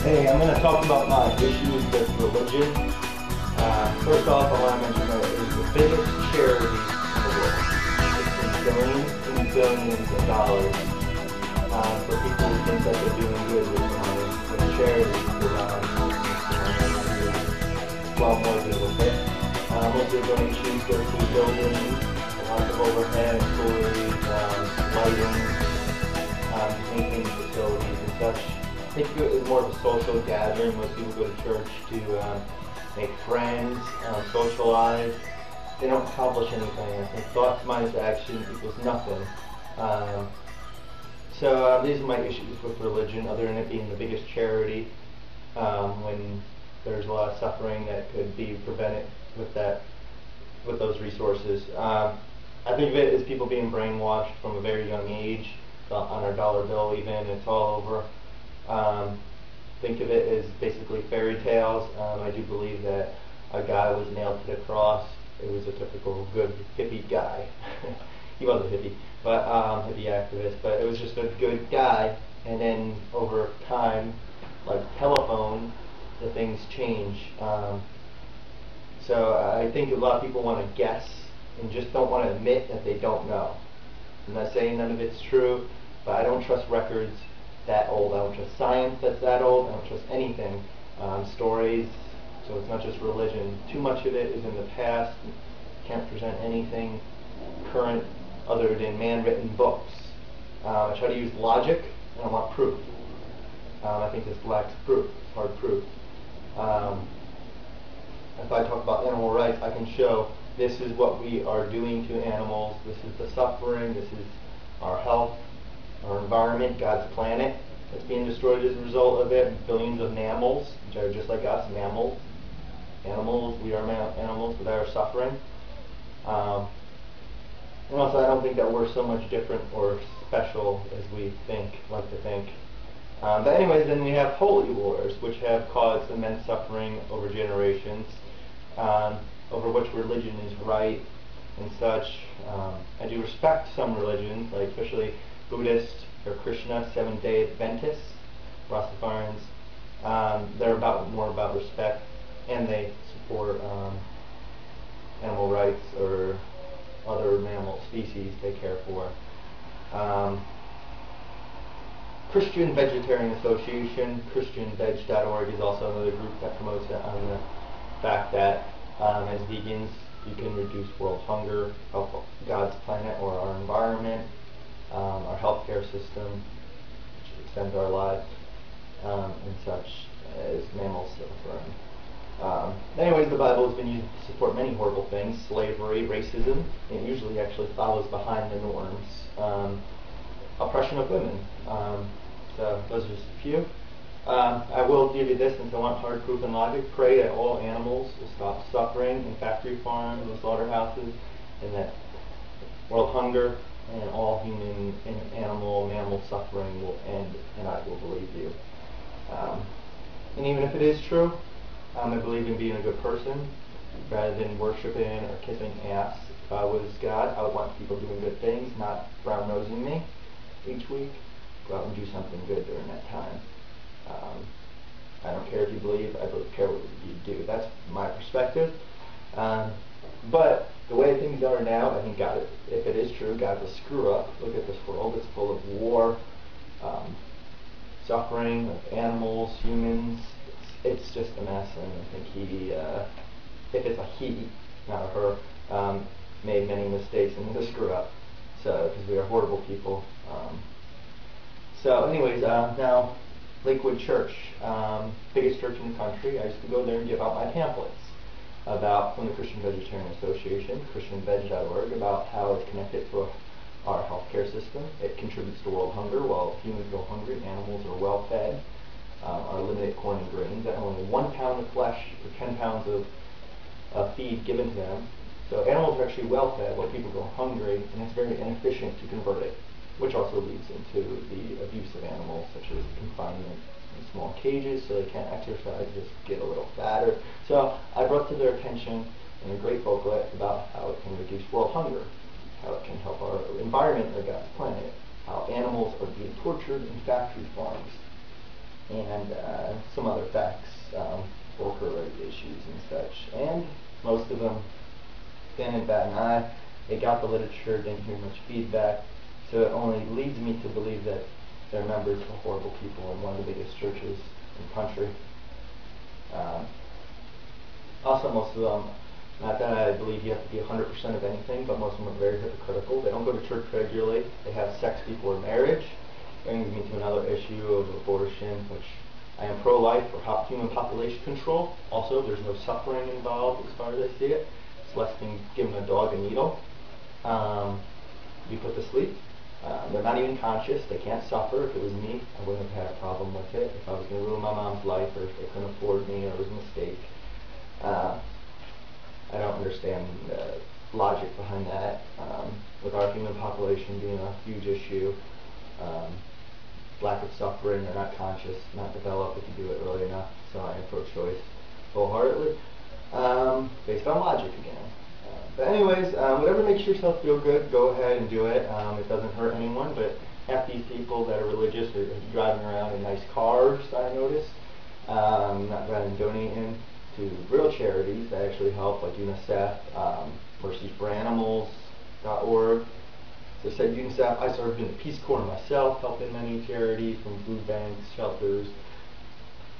Hey, I'm going to talk about my issues with religion. First off, I want to mention that it is the biggest charity in the world. It's billions and billions of dollars for people who think that they're doing good with the money. When charity is around, well more good with it. Most of the donations go to buildings, lots of overhead, employees, lighting, maintaining facilities and such. I think it is more of a social gathering. Most people go to church to make friends, socialize. They don't accomplish anything. I think thoughts minus action equals nothing. So these are my issues with religion, other than it being the biggest charity, when there's a lot of suffering that could be prevented with those resources. I think of it as people being brainwashed from a very young age, on our dollar bill even. It's all over. Think of it as basically fairy tales. I do believe that a guy was nailed to the cross. It was a typical good hippie guy. He was a hippie, but hippie activist. But it was just a good guy. And then over time, like telephone, the things change. So I think a lot of people want to guess and just don't want to admit that they don't know. I'm not saying none of it's true, but I don't trust records that old. I don't trust science that's that old. I don't trust anything. Stories, so it's not just religion. Too much of it is in the past. Can't present anything current other than man-written books. I try to use logic, and I want proof. I think this lacks proof, hard proof. If I talk about animal rights, I can show this is what we are doing to animals. This is the suffering. This is our health, our environment, God's planet that's being destroyed as a result of it. Billions of mammals, which are just like us, mammals. Animals, we are animals, but they are suffering. And also, I don't think that we're so much different or special as we like to think. But anyways, then we have holy wars, which have caused immense suffering over generations, over which religion is right and such. I do respect some religions, like especially Buddhist or Krishna, Seventh-day Adventists, Rastafarians. They're more about respect, and they support animal rights or other mammal species they care for. Christian Vegetarian Association, ChristianVeg.org, is also another group that promotes it on the fact that as vegans you can reduce world hunger, help God's planet or our environment, our healthcare system, which extends our lives, and such as mammals suffering. Anyways, the Bible has been used to support many horrible things: slavery, racism. It usually actually follows behind the norms. Oppression of women. So those are just a few. I will give you this, since I want hard proof and logic. Pray that all animals will stop suffering in factory farms and slaughterhouses, and that world hunger and all human and mammal suffering will end, and I will believe you. And even if it is true, I believe in being a good person rather than worshiping or kissing ass. If I was God, I would want people doing good things, not brown-nosing me each week. Go out and do something good during that time. I don't care if you believe, I don't care what you do. That's my perspective. But the way things are now, I think God, if it is true, God will screw up. Look at this world, it's full of war, suffering of animals, humans. It's just a mess, and I think he, if it's a he, not a her, made many mistakes and will screw up. So, because we are horrible people. So anyways, now Lakewood Church, biggest church in the country. I used to go there and give out my pamphlets from the Christian Vegetarian Association, christianveg.org, about how it's connected to our healthcare system. It contributes to world hunger. While humans go hungry, animals are well fed, are limited corn and grains. At only 1 pound of flesh for 10 pounds of feed given to them. So animals are actually well fed while people go hungry, and it's very inefficient to convert it, which also leads into the abuse of animals, such as confinement in small cages so they can't exercise, just get a little fatter. So I brought to their attention in a great booklet about how it can reduce world hunger, how it can help our environment or God's planet, how animals are being tortured in factory farms, and some other facts, worker issues and such. And most of them stand in bat an eye. They got the literature, didn't hear much feedback. So it only leads me to believe that their members are horrible people in one of the biggest churches in the country. Also, most of them, not that I believe you have to be 100% of anything, but most of them are very hypocritical. They don't go to church regularly. They have sex before marriage. Brings me to another issue of abortion, which I am pro-life for human population control. Also, there's no suffering involved as far as I see it. It's less than giving a dog a needle. You put to sleep. They're not even conscious. They can't suffer. If it was me, I wouldn't have had a problem with it. If I was going to ruin my mom's life, or if they couldn't afford me, or it was a mistake. I don't understand the logic behind that. With our human population being a huge issue, lack of suffering, they're not conscious, not developed if you do it early enough. So I am pro-choice wholeheartedly, based on logic again. But anyways, whatever makes yourself feel good, go ahead and do it. It doesn't hurt anyone, but half these people that are religious are driving around in nice cars, I noticed, not rather than donating to real charities that actually help, like UNICEF, mercyforanimals.org. So I said UNICEF, I served in the Peace Corps myself, helping many charities from food banks, shelters,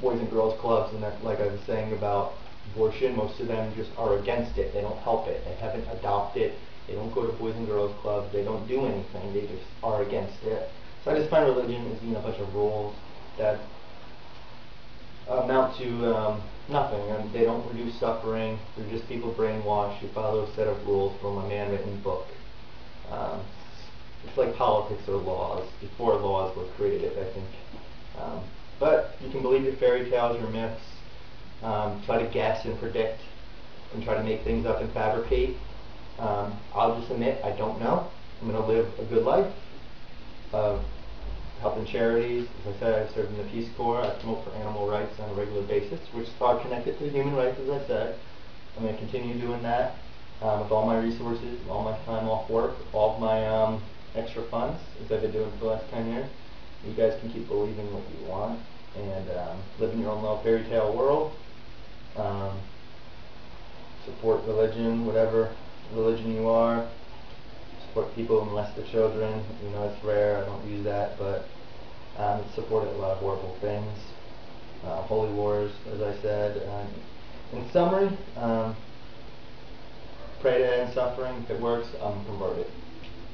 boys and girls clubs, and that, like I was saying about abortion, most of them just are against it. They don't help it. They haven't adopted. They don't go to boys and girls clubs. They don't do anything. They just are against it. So I just find religion as being a bunch of rules that amount to nothing. And they don't reduce suffering. They're just people brainwashed who follow a set of rules from a man-written book. It's like politics or laws. Before laws were created, I think. But you can believe your fairy tales, your myths. Try to guess and predict and try to make things up and fabricate. I'll just admit I don't know. I'm going to live a good life of helping charities. As I said, I served in the Peace Corps. I promote for animal rights on a regular basis, which are connected to human rights, as I said. I'm going to continue doing that with all my resources, all my time off work, all of my extra funds, as I've been doing for the last 10 years. You guys can keep believing what you want and live in your own little fairy tale world. Support religion, whatever religion you are. Support people and molest the children. You know, it's rare, I don't use that, but supported a lot of horrible things. Holy wars, as I said. In summary, pray to end suffering. If it works, convert it.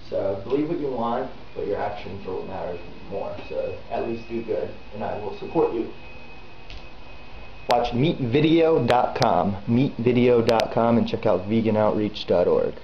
So believe what you want, but your actions are what matters more. So at least do good, and I will support you. Watch meatvideo.com, and check out veganoutreach.org.